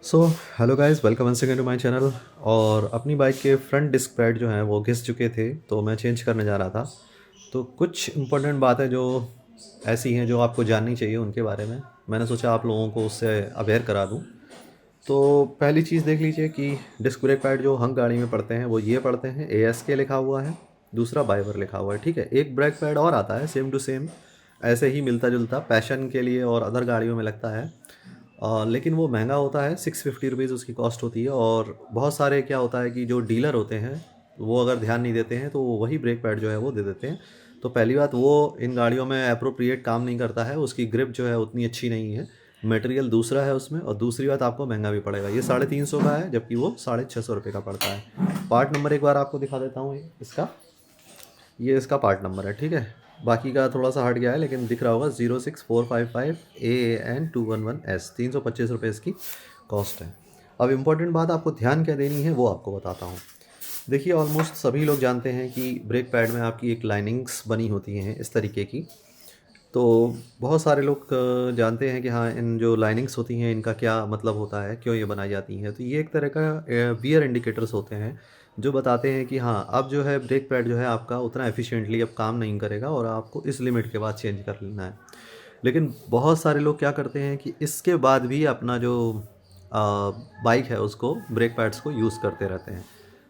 So hello guys, welcome once again to my channel. और अपनी bike के front disc pad जो हैं वो घिस चुके थे, तो मैं चेंज करने जा रहा था। तो कुछ इंपॉर्टेंट बातें जो ऐसी हैं जो आपको जाननी चाहिए उनके बारे में मैंने सोचा आप लोगों को उससे अवेयर करा दूं। तो पहली चीज़ देख लीजिए कि डिस्क ब्रेक पैड जो हम गाड़ी में पढ़ते हैं वो ये पढ़ते हैं ASK लिखा हुआ है, दूसरा बाइवर लिखा हुआ है। ठीक है, एक ब्रेक पैड और आता है सेम टू सेम, ऐसे ही मिलता जुलता, पैशन के लिए और अदर गाड़ियों में लगता है। लेकिन वो महंगा होता है, 650 रुपीज़ उसकी कॉस्ट होती है। और बहुत सारे क्या होता है कि जो डीलर होते हैं वो अगर ध्यान नहीं देते हैं तो वो वही ब्रेक पैड जो है वो दे देते हैं। तो पहली बात, वो इन गाड़ियों में अप्रोप्रिएट काम नहीं करता है, उसकी ग्रिप जो है उतनी अच्छी नहीं है, मटेरियल दूसरा है उसमें। और दूसरी बात, आपको महंगा भी पड़ेगा। ये 350 का है जबकि वो 650 रुपये का पड़ता है। पार्ट नंबर एक बार आपको दिखा देता हूँ इसका। ये इसका पार्ट नंबर है, ठीक है। बाकी का थोड़ा सा हट गया है लेकिन दिख रहा होगा, 06455 AAN211S, 325 रुपये इसकी कॉस्ट है। अब इम्पॉर्टेंट बात आपको ध्यान क्या देनी है वो आपको बताता हूँ। देखिए, ऑलमोस्ट सभी लोग जानते हैं कि ब्रेक पैड में आपकी एक लाइनिंग्स बनी होती हैं इस तरीके की। तो बहुत सारे लोग जानते हैं कि हाँ, इन जो लाइनिंग्स होती हैं इनका क्या मतलब होता है, क्यों ये बनाई जाती हैं। तो ये एक तरह का वियर इंडिकेटर्स होते हैं जो बताते हैं कि हाँ, अब जो है ब्रेक पैड जो है आपका उतना एफिशिएंटली अब काम नहीं करेगा और आपको इस लिमिट के बाद चेंज कर लेना है। लेकिन बहुत सारे लोग क्या करते हैं कि इसके बाद भी अपना जो बाइक है उसको, ब्रेक पैड्स को यूज़ करते रहते हैं।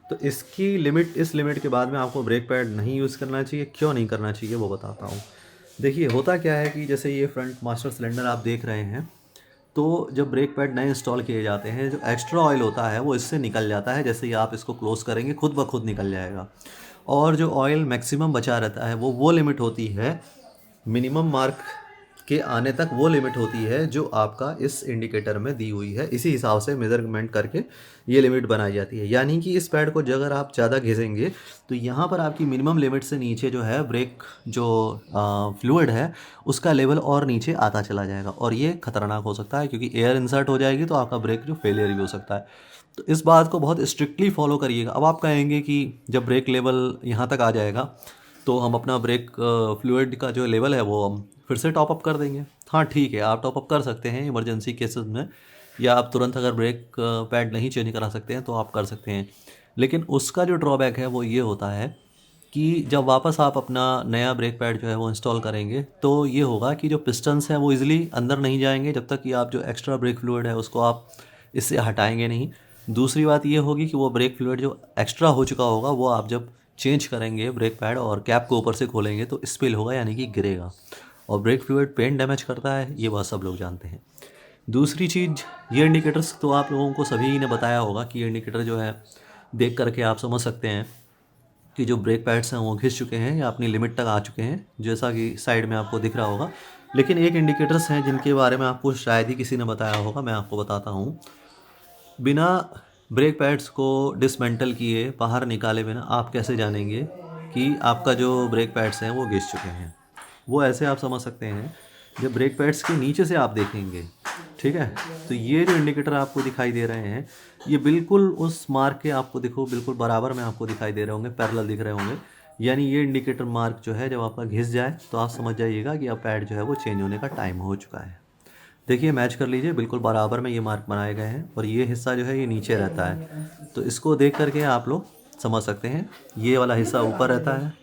तो इसकी लिमिट, इस लिमिट के बाद में आपको ब्रेक पैड नहीं यूज़ करना चाहिए। क्यों नहीं करना चाहिए वो बताता हूँ। देखिए, होता क्या है कि जैसे ये फ्रंट मास्टर सिलेंडर आप देख रहे हैं, तो जब ब्रेक पैड नए इंस्टॉल किए जाते हैं, जो एक्स्ट्रा ऑयल होता है वो इससे निकल जाता है। जैसे ही आप इसको क्लोज़ करेंगे खुद ब खुद निकल जाएगा। और जो ऑयल मैक्सिमम बचा रहता है वो लिमिट होती है, मिनिमम मार्क के आने तक वो लिमिट होती है जो आपका इस इंडिकेटर में दी हुई है। इसी हिसाब से मेज़रमेंट करके ये लिमिट बनाई जाती है। यानी कि इस पैड को अगर आप ज़्यादा घिसेंगे तो यहाँ पर आपकी मिनिमम लिमिट से नीचे जो है ब्रेक जो फ्लूइड है उसका लेवल और नीचे आता चला जाएगा, और ये खतरनाक हो सकता है क्योंकि एयर इंसर्ट हो जाएगी तो आपका ब्रेक जो फेलियर भी हो सकता है। तो इस बात को बहुत स्ट्रिक्टली फॉलो करिएगा। अब आप कहेंगे कि जब ब्रेक लेवल यहाँ तक आ जाएगा तो हम अपना ब्रेक फ्लूइड का जो लेवल है वो हम फिर से टॉप अप कर देंगे। हाँ ठीक है, आप टॉप अप कर सकते हैं इमरजेंसी केसेस में, या आप तुरंत अगर ब्रेक पैड नहीं चेंज करा सकते हैं तो आप कर सकते हैं। लेकिन उसका जो ड्रॉबैक है वो ये होता है कि जब वापस आप अपना नया ब्रेक पैड जो है वो इंस्टॉल करेंगे तो ये होगा कि जो पिस्टन्स हैं वो इजीली अंदर नहीं जाएंगे जब तक कि आप जो एक्स्ट्रा ब्रेक फ्लूइड है उसको आप इससे हटाएंगे नहीं। दूसरी बात ये होगी कि वो ब्रेक फ्लूइड जो एक्स्ट्रा हो चुका होगा वो आप जब चेंज करेंगे ब्रेक पैड और कैप को ऊपर से खोलेंगे तो स्पिल होगा, यानी कि गिरेगा। और ब्रेक फ्लूइड पेंट डैमेज करता है, ये बात सब लोग जानते हैं। दूसरी चीज़, ये इंडिकेटर्स तो आप लोगों को सभी ने बताया होगा कि ये इंडिकेटर जो है देख करके आप समझ सकते हैं कि जो ब्रेक पैड्स हैं वो घिस चुके हैं या अपनी लिमिट तक आ चुके हैं, जैसा कि साइड में आपको दिख रहा होगा। लेकिन एक इंडिकेटर्स हैं जिनके बारे में आपको शायद ही किसी ने बताया होगा, मैं आपको बताता हूँ। बिना ब्रेक पैड्स को डिसमेंटल किए, बाहर निकाले बिना आप कैसे जानेंगे कि आपका जो ब्रेक पैड्स हैं वो घिस चुके हैं। वो ऐसे आप समझ सकते हैं, जब ब्रेक पैड्स के नीचे से आप देखेंगे, ठीक है, तो ये जो इंडिकेटर आपको दिखाई दे रहे हैं ये बिल्कुल उस मार्क के आपको देखो बिल्कुल बराबर में आपको दिखाई दे रहे होंगे, पैरेलल दिख रहे होंगे। यानी ये इंडिकेटर मार्क जो है जब आपका घिस जाए तो आप समझ जाइएगा कि अब पैड जो है वो चेंज होने का टाइम हो चुका है। देखिए, मैच कर लीजिए, बिल्कुल बराबर में ये मार्क बनाए गए हैं और ये हिस्सा जो है ये नीचे रहता है। तो इसको देख करके आप लोग समझ सकते हैं, ये वाला हिस्सा ऊपर रहता है